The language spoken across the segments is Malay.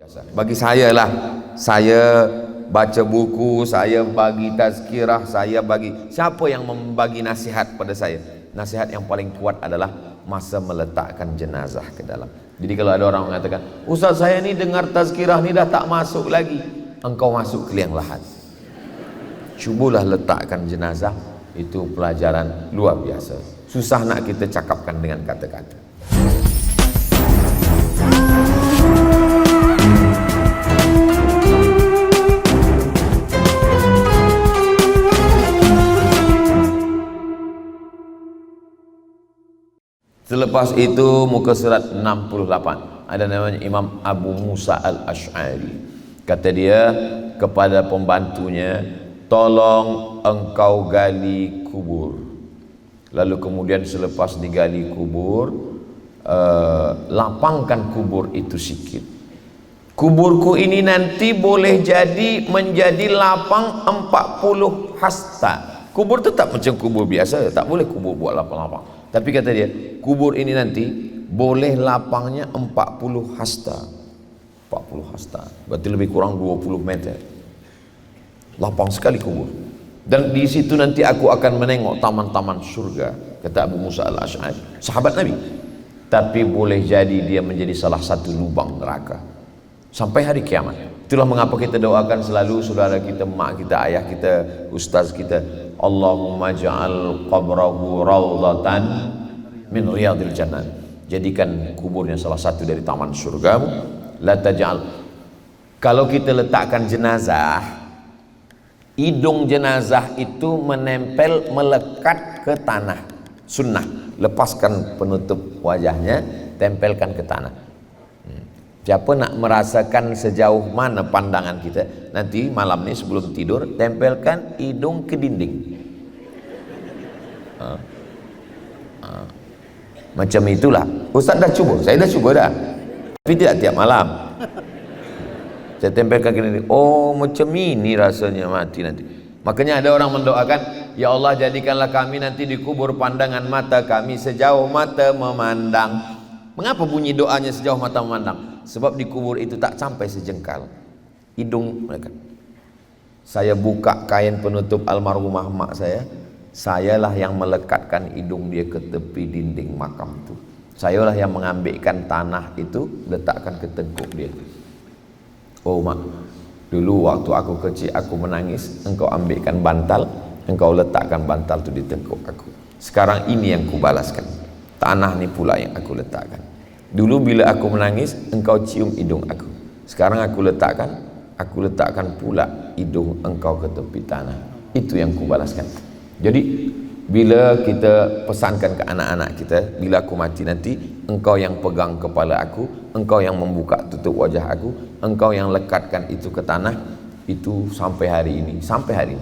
Bagi saya lah, saya baca buku, saya bagi tazkirah, saya bagi, siapa yang membagi nasihat pada saya? Nasihat yang paling kuat adalah masa meletakkan jenazah ke dalam. Jadi kalau ada orang mengatakan, Ustaz saya ni dengar tazkirah ni dah tak masuk lagi, engkau masuk ke liang lahat. Cubalah letakkan jenazah, itu pelajaran luar biasa. Susah nak kita cakapkan dengan kata-kata. Selepas itu muka surat 68 ada namanya Imam Abu Musa al-Ash'ari. Kata dia kepada pembantunya, tolong engkau gali kubur. Lalu kemudian selepas digali kubur, lapangkan kubur itu sikit. Kuburku ini nanti boleh jadi menjadi lapang 40 hasta. Kubur tetap macam kubur biasa, tak boleh kubur buat lapang-lapang. Tapi kata dia, kubur ini nanti boleh lapangnya 40 hasta. 40 hasta, berarti lebih kurang 20 meter. Lapang sekali kubur. Dan di situ nanti aku akan menengok taman-taman surga, kata Abu Musa al-Ash'ari, sahabat Nabi. Tapi boleh jadi dia menjadi salah satu lubang neraka sampai hari kiamat. Itulah mengapa kita doakan selalu saudara kita, mak kita, ayah kita, ustaz kita, Allahumma ja'al qabrahu rawdatan min riyadil jannah. Jadikan kuburnya salah satu dari taman surgamu. La taj'al. Kalau kita letakkan jenazah, hidung jenazah itu menempel, melekat ke tanah. Sunnah. Lepaskan penutup wajahnya, tempelkan ke tanah. Siapa nak merasakan sejauh mana pandangan kita, nanti malam ni sebelum tidur tempelkan hidung ke dinding. Macam itulah. Ustaz dah cuba, saya dah cuba dah, tapi tidak tiap malam. Saya tempelkan ke dinding. Oh, macam ini rasanya mati nanti. Makanya ada orang mendoakan, ya Allah jadikanlah kami nanti dikubur pandangan mata kami sejauh mata memandang. Mengapa bunyi doanya sejauh mata memandang? Sebab di kubur itu tak sampai sejengkal hidung mereka. Saya buka kain penutup almarhumah mak saya, sayalah yang melekatkan hidung dia ke tepi dinding makam itu. Sayalah yang mengambilkan tanah itu, letakkan ke tengkuk dia. Oh mak, dulu waktu aku kecil aku menangis, engkau ambilkan bantal, engkau letakkan bantal itu di tengkuk aku. Sekarang ini yang kubalaskan, tanah ni pula yang aku letakkan. Dulu bila aku menangis, engkau cium hidung aku. Sekarang aku letakkan pula hidung engkau ke tepi tanah. Itu yang kubalaskan. Jadi bila kita pesankan ke anak-anak kita, bila aku mati nanti, engkau yang pegang kepala aku, engkau yang membuka tutup wajah aku, engkau yang lekatkan itu ke tanah. Itu sampai hari ini,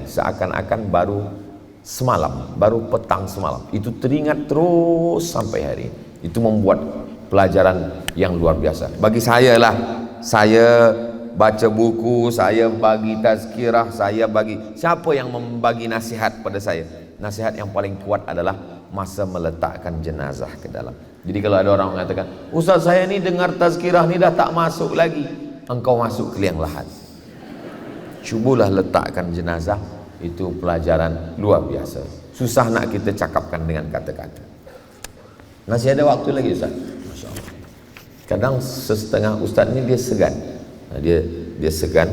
seakan-akan baru semalam, baru petang semalam. Itu teringat terus sampai hari ini. Itu membuat pelajaran yang luar biasa. Bagi saya lah, saya baca buku, saya bagi tazkirah, saya bagi, siapa yang membagi nasihat pada saya? Nasihat yang paling kuat adalah masa meletakkan jenazah ke dalam. Jadi kalau ada orang mengatakan, Ustaz saya ni dengar tazkirah ni dah tak masuk lagi, engkau masuk ke liang lahat. Cubalah letakkan jenazah, itu pelajaran luar biasa. Susah nak kita cakapkan dengan kata-kata. Masih ada waktu lagi Ustaz? Masya Allah. Kadang setengah ustaz ni dia segan. Dia segan.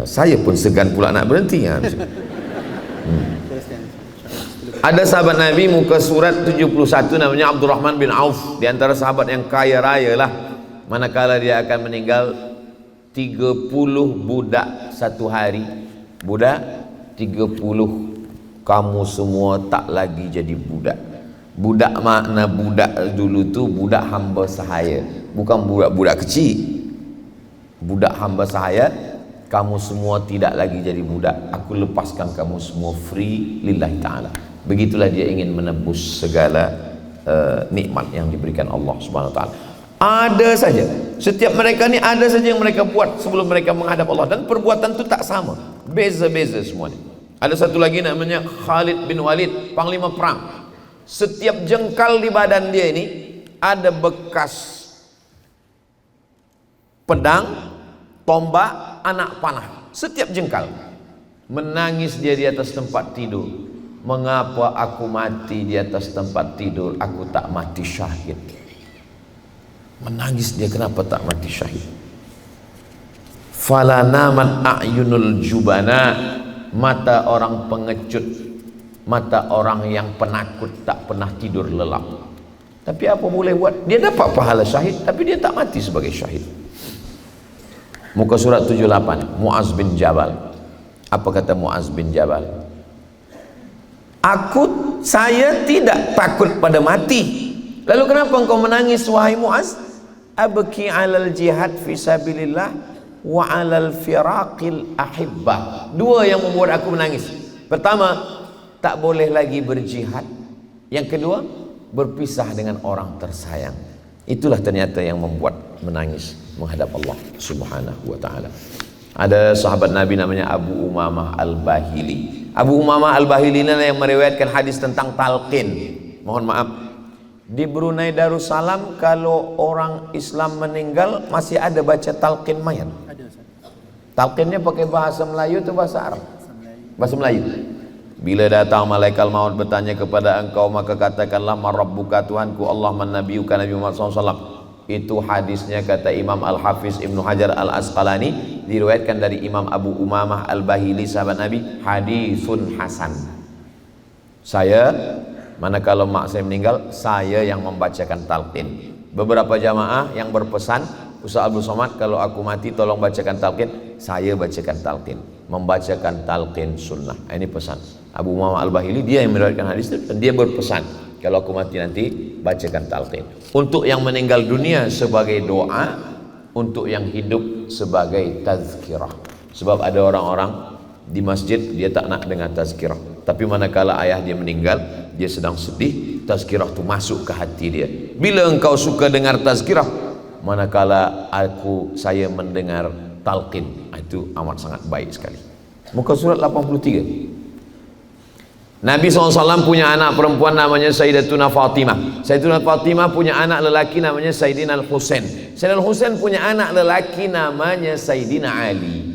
Saya pun segan pula nak berhenti. Ada sahabat Nabi muka surat 71 namanya Abdurrahman bin Auf. Di antara sahabat yang kaya raya lah. Manakala dia akan meninggal, 30 budak satu hari. Budak 30, kamu semua tak lagi jadi budak. Budak makna budak dulu tu budak hamba sahaya, bukan budak-budak kecil. Budak hamba sahaya, kamu semua tidak lagi jadi budak, aku lepaskan kamu semua free lillahi ta'ala. Begitulah dia ingin menebus segala nikmat yang diberikan Allah subhanahu wa ta'ala. Ada saja, setiap mereka ni ada saja yang mereka buat sebelum mereka menghadap Allah, dan perbuatan tu tak sama, beza-beza semuanya. Ada satu lagi namanya Khalid bin Walid, panglima perang. Setiap jengkal di badan dia ini ada bekas pedang, tombak, anak panah, setiap jengkal. Menangis dia di atas tempat tidur. Mengapa aku mati di atas tempat tidur, aku tak mati syahid? Menangis dia, kenapa tak mati syahid? Fala namat a'yunul jubana, mata orang pengecut, mata orang yang penakut tak pernah tidur lelap. Tapi apa boleh buat? Dia dapat pahala syahid, tapi dia tak mati sebagai syahid. Muka surat 78, Muaz bin Jabal. Apa kata Muaz bin Jabal? Saya tidak takut pada mati. Lalu kenapa engkau menangis wahai Muaz? Abki alal jihad fi sabilillah wa alal firaqil ahibbah. Dua yang membuat aku menangis. Pertama, tak boleh lagi berjihad. Yang kedua, berpisah dengan orang tersayang. Itulah ternyata yang membuat menangis menghadap Allah Subhanahu wa taala. Ada sahabat Nabi namanya Abu Umamah Al-Bahili. Abu Umamah Al-Bahili ini yang meriwayatkan hadis tentang talqin. Mohon maaf, di Brunei Darussalam kalau orang Islam meninggal masih ada baca talqin mayat. Talqinnya pakai bahasa Melayu atau bahasa Arab? Bahasa Melayu. Bila datang malaikat maut bertanya kepada engkau, maka katakanlah marabbuka, Tuhanku Allah, man nabiyuka, Nabi Muhammad SAW. Itu hadisnya kata Imam Al-Hafiz Ibnu Hajar Al-Asqalani, diriwayatkan dari Imam Abu Umamah Al-Bahili sahabat Nabi, hadisun hasan. Saya, manakala mak saya meninggal, saya yang membacakan talqin. Beberapa jamaah yang berpesan, Ustaz Abdul Somad, kalau aku mati tolong bacakan talqin. Saya bacakan talqin, membacakan talqin sunnah. Ini pesan Abu Umamah Al-Bahili, dia yang meriwayatkan hadis itu, dan dia berpesan, kalau aku mati nanti bacakan talqin. Untuk yang meninggal dunia sebagai doa, untuk yang hidup sebagai tazkirah. Sebab ada orang-orang di masjid dia tak nak dengar tazkirah, tapi manakala ayah dia meninggal, dia sedang sedih, tazkirah itu masuk ke hati dia. Bila engkau suka dengar tazkirah, manakala saya mendengar talqin, itu amat sangat baik sekali. Muka surat 83. Nabi SAW punya anak perempuan namanya Sayyidatuna Fatimah. Sayyidatuna Fatimah punya anak lelaki namanya Sayyidina Al-Husain. Sayyidina Al-Husain punya anak lelaki namanya Sayyidina Ali.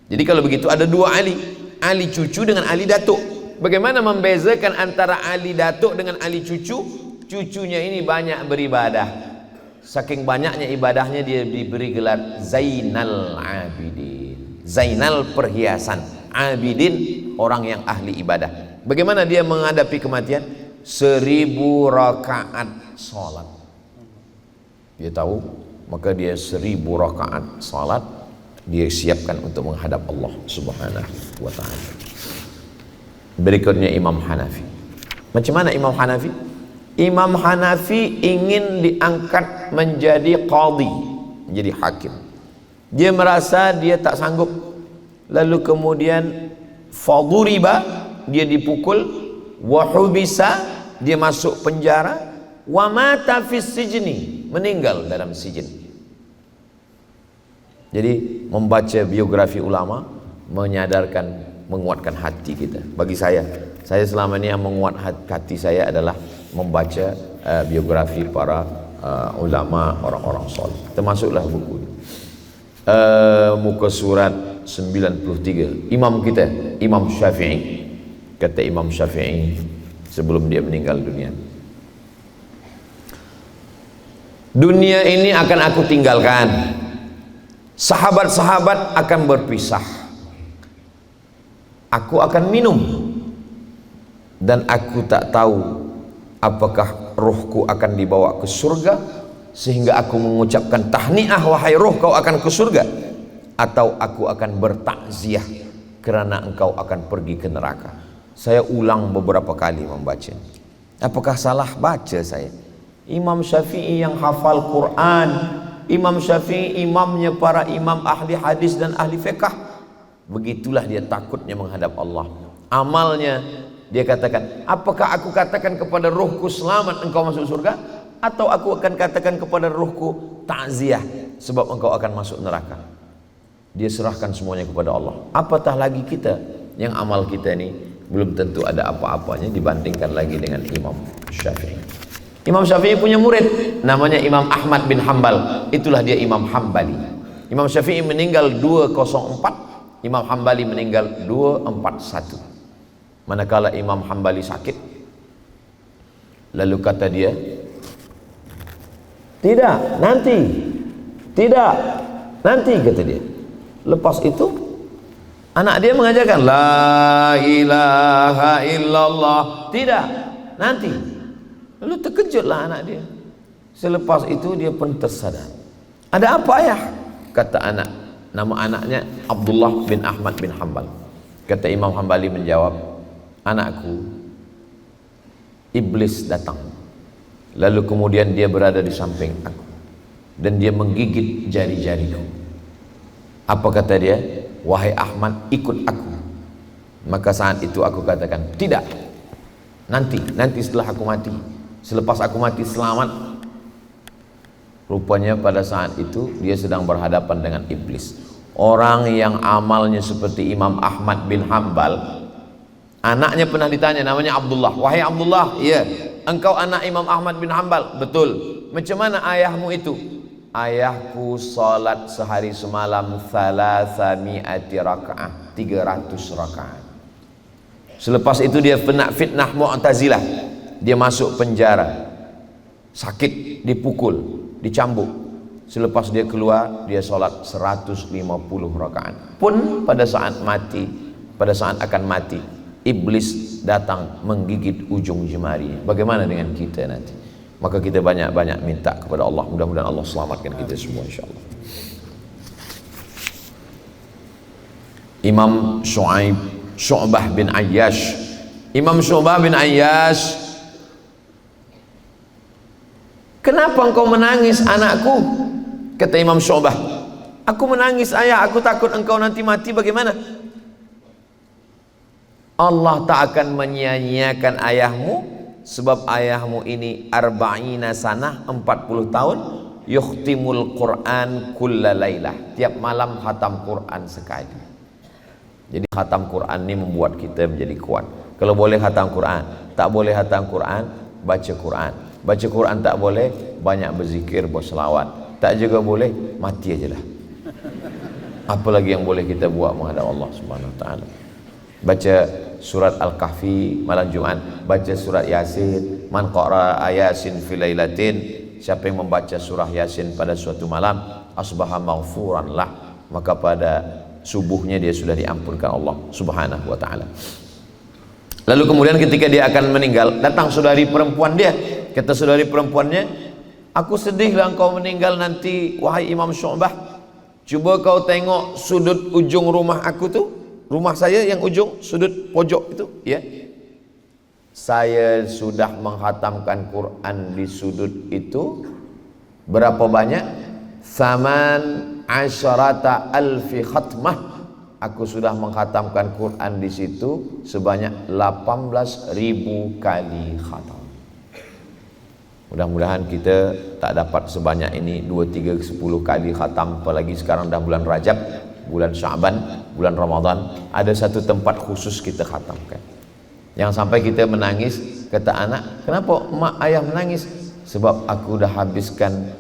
Jadi kalau begitu ada dua Ali, Ali cucu dengan Ali datuk. Bagaimana membezakan antara Ali datuk dengan Ali cucu? Cucunya ini banyak beribadah. Saking banyaknya ibadahnya dia diberi gelar Zainal Abidin. Zainal perhiasan, Abidin orang yang ahli ibadah. Bagaimana dia menghadapi kematian? 1000 rakaat salat. Dia tahu, maka dia 1000 rakaat salat dia siapkan untuk menghadap Allah Subhanahu wa taala. Berikutnya Imam Hanafi. Macam mana Imam Hanafi? Imam Hanafi ingin diangkat menjadi qadhi, menjadi hakim. Dia merasa dia tak sanggup. Lalu kemudian faduriba, dia dipukul, wahubisa, dia masuk penjara, wa mata fis sijni, meninggal dalam sijin. Jadi membaca biografi ulama menyadarkan, menguatkan hati kita. Bagi saya selama ini yang menguat hati saya adalah membaca biografi para ulama, orang-orang soleh. Termasuklah buku ini. Muka surat 93. Imam kita, Imam Syafi'i. Kata Imam Syafi'i sebelum dia meninggal dunia, dunia ini akan aku tinggalkan, sahabat-sahabat akan berpisah, aku akan minum, dan aku tak tahu apakah rohku akan dibawa ke surga sehingga aku mengucapkan tahniah, wahai roh kau akan ke surga, atau aku akan bertakziah kerana engkau akan pergi ke neraka. Saya ulang beberapa kali membaca. Apakah salah baca saya? Imam Syafi'i yang hafal Quran, Imam Syafi'i imamnya para imam ahli hadis dan ahli fiqh. Begitulah dia takutnya menghadap Allah. Amalnya dia katakan, apakah aku katakan kepada rohku selamat engkau masuk surga, atau aku akan katakan kepada rohku takziah sebab engkau akan masuk neraka. Dia serahkan semuanya kepada Allah. Apatah lagi kita yang amal kita ini belum tentu ada apa-apanya dibandingkan lagi dengan Imam Syafi'i. Imam Syafi'i punya murid namanya Imam Ahmad bin Hanbal. Itulah dia Imam Hambali. Imam Syafi'i meninggal 204, Imam Hambali meninggal 241. Manakala Imam Hambali sakit, lalu kata dia, tidak, nanti kata dia. Lepas itu anak dia mengajarkan la ilaha illallah, tidak, nanti. Lalu terkejutlah anak dia. Selepas itu dia pun tersadar. Ada apa ayah? Kata anak, nama anaknya Abdullah bin Ahmad bin Hanbal. Kata Imam Hambali menjawab, anakku, iblis datang. Lalu kemudian dia berada di samping aku dan dia menggigit jari-jariku. Apa kata dia? Wahai Ahmad, ikut aku. Maka saat itu aku katakan, tidak, nanti setelah aku mati, selepas aku mati selamat. Rupanya pada saat itu dia sedang berhadapan dengan iblis. Orang yang amalnya seperti Imam Ahmad bin Hanbal, anaknya pernah ditanya, namanya Abdullah. Wahai Abdullah, iya, engkau anak Imam Ahmad bin Hanbal? Betul. Macam mana ayahmu itu? Ayahku salat sehari semalam 300 rakaat, 300 rakaat. Selepas itu dia fitnah Mu'tazilah. Dia masuk penjara, sakit, dipukul, dicambuk. Selepas dia keluar, dia sholat 150 rakaat. Pun pada saat akan mati, iblis datang menggigit ujung jemari. Bagaimana dengan kita nanti? Maka kita banyak-banyak minta kepada Allah. Mudah-mudahan Allah selamatkan kita semua, insyaAllah. Imam Syu'bah bin Ayyash. Imam Syu'bah bin Ayyash, kenapa engkau menangis anakku? Kata Imam Syu'bah, aku menangis ayah, aku takut engkau nanti mati. Bagaimana? Allah tak akan menyia-nyiakan ayahmu, sebab ayahmu ini arba'ina sanah, 40 tahun, yukhtimul Quran kulla laylah, tiap malam khatam Quran sekali. Jadi khatam Quran ini membuat kita menjadi kuat. Kalau boleh khatam Quran, tak boleh khatam Quran, baca Quran. Baca Quran tak boleh, banyak berzikir, berselawat. Tak juga boleh, mati aja lah. Apalagi yang boleh kita buat menghadap Allah Subhanahu Wa Taala? Baca surat Al-Kahfi malam Jumat, baca surat Yasin. Man qara'a Yasin fi lailatin, siapa yang membaca surah Yasin pada suatu malam, asbaha maghfuran lah, maka pada subuhnya dia sudah diampunkan Allah Subhanahu Wa Taala. Lalu kemudian ketika dia akan meninggal, datang saudari perempuan dia. Kata saudari perempuannya, aku sedihlah engkau meninggal nanti, wahai Imam Syu'bah. Cuba kau tengok sudut ujung rumah aku tu, rumah saya yang ujung sudut pojok itu, ya. Saya sudah menghatamkan Quran di sudut itu berapa banyak? 18 alfi khatmah. Aku sudah menghatamkan Quran di situ sebanyak 18.000 kali khatam. Mudah-mudahan kita tak dapat sebanyak ini, 2, 3, 10 kali khatam. Apalagi sekarang dah bulan Rajab, bulan Sya'ban, bulan Ramadan, ada satu tempat khusus kita khatamkan. Yang sampai kita menangis, kata anak, kenapa mak ayah menangis? Sebab aku dah habiskan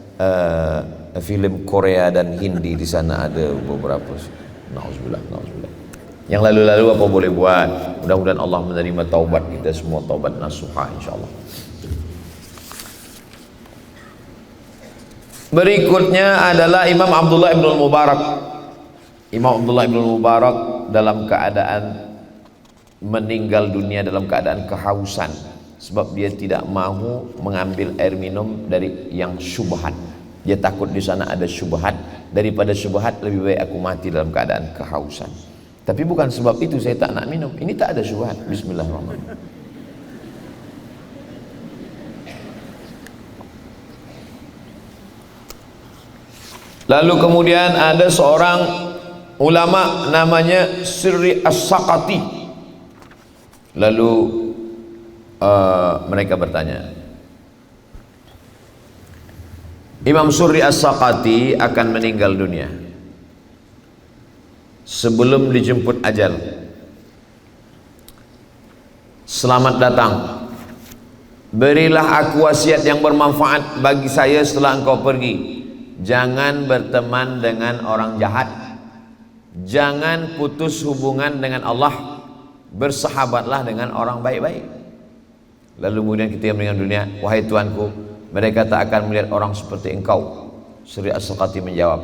filem Korea dan Hindi, di sana ada beberapa. Nauzubillah. Yang lalu-lalu apa boleh buat. Mudah-mudahan Allah menerima taubat kita semua, taubat nasuha insyaallah. Berikutnya adalah Imam Abdullah ibn Mubarak. Imam Abdullah ibn Mubarak dalam keadaan meninggal dunia dalam keadaan kehausan, sebab dia tidak mahu mengambil air minum dari yang syubhat. Dia takut di sana ada syubhat, daripada syubhat lebih baik aku mati dalam keadaan kehausan. Tapi bukan sebab itu saya tak nak minum. Ini tak ada syubhat. Bismillahirrahmanirrahim. Lalu kemudian ada seorang ulama namanya Sirri As-Saqati. Lalu mereka bertanya, Imam Sirri As-Saqati akan meninggal dunia sebelum dijemput ajal. Selamat datang, berilah aku wasiat yang bermanfaat bagi saya setelah engkau pergi. jangan berteman dengan orang jahat, jangan putus hubungan dengan Allah, bersahabatlah dengan orang baik-baik. Lalu kemudian kita meninggal dunia, wahai Tuanku, mereka tak akan melihat orang seperti engkau. Sri As-Saqati menjawab,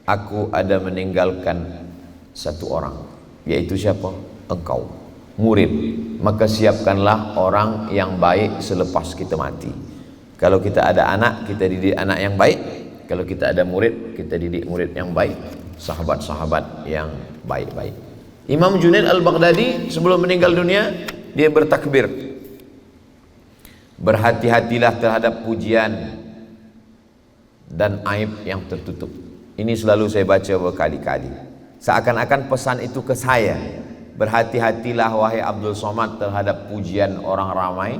aku ada meninggalkan satu orang, yaitu siapa? Engkau, murid. Maka siapkanlah orang yang baik selepas kita mati. Kalau kita ada anak, kita didik anak yang baik. Kalau kita ada murid, kita didik murid yang baik, sahabat-sahabat yang baik-baik. Imam Junaid Al-Baghdadi sebelum meninggal dunia, dia bertakbir, berhati-hatilah terhadap pujian dan aib yang tertutup. Ini selalu saya baca berkali-kali, seakan-akan pesan itu ke saya. Berhati-hatilah wahai Abdul Somad terhadap pujian orang ramai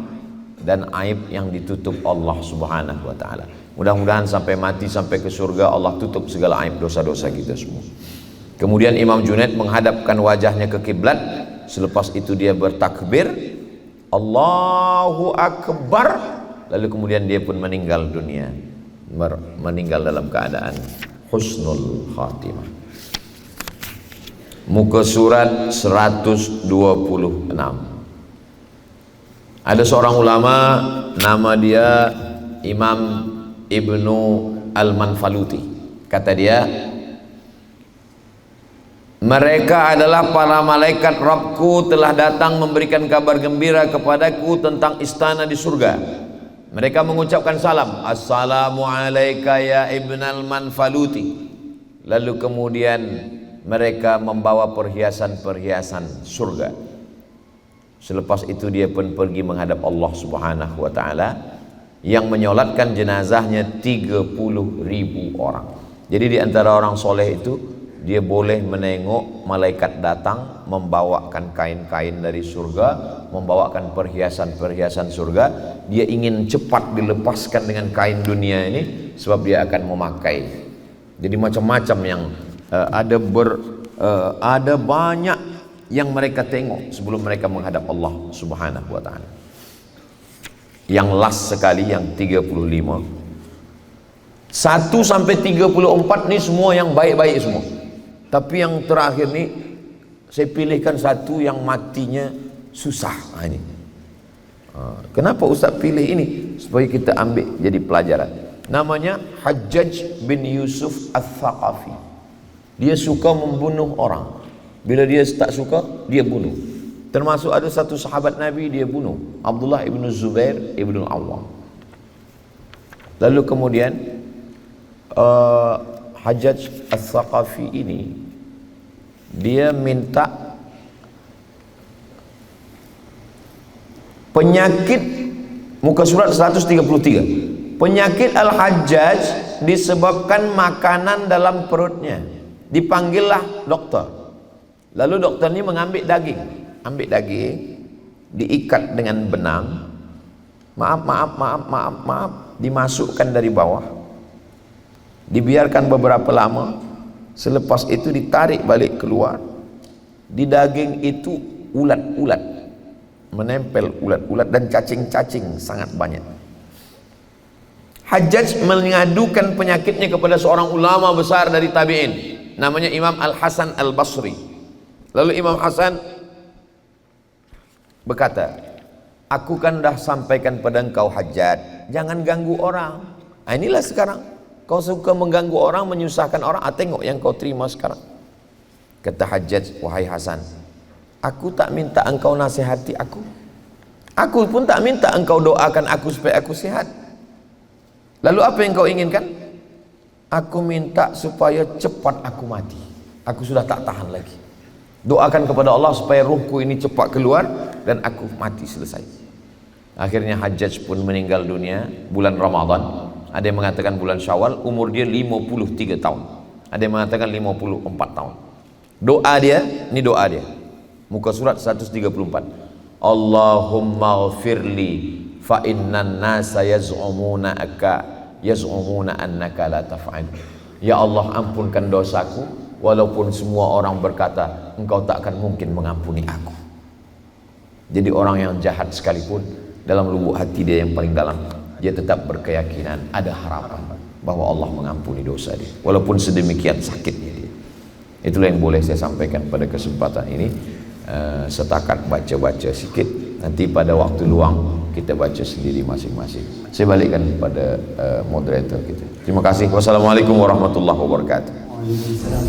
dan aib yang ditutup Allah Subhanahu wa ta'ala. Mudah-mudahan sampai mati, sampai ke surga, Allah tutup segala aib dosa-dosa kita semua. Kemudian Imam Junaid menghadapkan wajahnya ke kiblat. Selepas itu dia bertakbir, Allahu Akbar. Lalu kemudian dia pun meninggal dunia, meninggal dalam keadaan husnul khatimah. Muka surat 126. Ada seorang ulama, nama dia Imam Ibnu Al-Manfaluti. Kata dia, mereka adalah para malaikat Rabbku, telah datang memberikan kabar gembira kepadaku tentang istana di surga. Mereka mengucapkan salam, assalamu alayka ya Ibnal Manfaluti. Lalu kemudian mereka membawa perhiasan-perhiasan surga. Selepas itu dia pun pergi menghadap Allah Subhanahu wa ta'ala, yang menyolatkan jenazahnya 30.000 orang. Jadi di antara orang soleh itu, dia boleh menengok malaikat datang membawakan kain-kain dari surga, membawakan perhiasan-perhiasan surga. Dia ingin cepat dilepaskan dengan kain dunia ini, sebab dia akan memakai. Jadi macam-macam yang ada banyak yang mereka tengok sebelum mereka menghadap Allah Subhanahu wa ta'ala. Yang last sekali, yang 35, 1 sampai 34 ni semua yang baik-baik semua. Tapi yang terakhir ni saya pilihkan satu yang matinya susah. Ini kenapa Ustaz pilih ini? Supaya kita ambil jadi pelajaran. Namanya Hajjaj bin Yusuf Al-Thaqafi. Dia suka membunuh orang. Bila dia tak suka, dia bunuh. Termasuk ada satu sahabat Nabi dia bunuh, Abdullah ibn Zubair ibn Awam. Lalu kemudian Hajjaj Al-Thaqafi ini, dia minta penyakit, muka surat 133, penyakit Al-Hajjaj disebabkan makanan dalam perutnya. Dipanggillah dokter. Lalu dokter ini mengambil daging, ambil daging, diikat dengan benang, maaf, dimasukkan dari bawah, dibiarkan beberapa lama. Selepas itu ditarik balik keluar. Di daging itu ulat-ulat, menempel ulat-ulat dan cacing-cacing sangat banyak. Hajjaj mengadukan penyakitnya kepada seorang ulama besar dari tabi'in, namanya Imam Al-Hasan Al-Basri. Lalu Imam Hasan berkata, aku kan dah sampaikan pada engkau Hajjaj, jangan ganggu orang. Inilah sekarang kau suka mengganggu orang, menyusahkan orang. Tengok yang kau terima sekarang. Kata Hajjaj, wahai Hasan, aku tak minta engkau nasihati aku. Aku pun tak minta engkau doakan aku supaya aku sihat. Lalu apa yang kau inginkan? Aku minta supaya cepat aku mati. Aku sudah tak tahan lagi. Doakan kepada Allah supaya ruhku ini cepat keluar dan aku mati, selesai. Akhirnya Hajjaj pun meninggal dunia bulan Ramadan. Ada yang mengatakan bulan Syawal, umur dia 53 tahun. Ada yang mengatakan 54 tahun. Doa dia, ini doa dia. Muka surat 134. Allahumma ghafirli fa innan nasa yaz'umuna annaka la taf'al. Ya Allah, ampunkan dosaku, walaupun semua orang berkata engkau tak akan mungkin mengampuni aku. Jadi orang yang jahat sekalipun, dalam lubuk hati dia yang paling dalam, dia tetap berkeyakinan ada harapan bahwa Allah mengampuni dosa dia walaupun sedemikian sakitnya dia. Itulah yang boleh saya sampaikan pada kesempatan ini. Setakat baca-baca sikit, nanti pada waktu luang kita baca sendiri masing-masing. Saya balikkan kepada moderator kita. Terima kasih. Wassalamualaikum warahmatullahi wabarakatuh. Waalaikumsalam.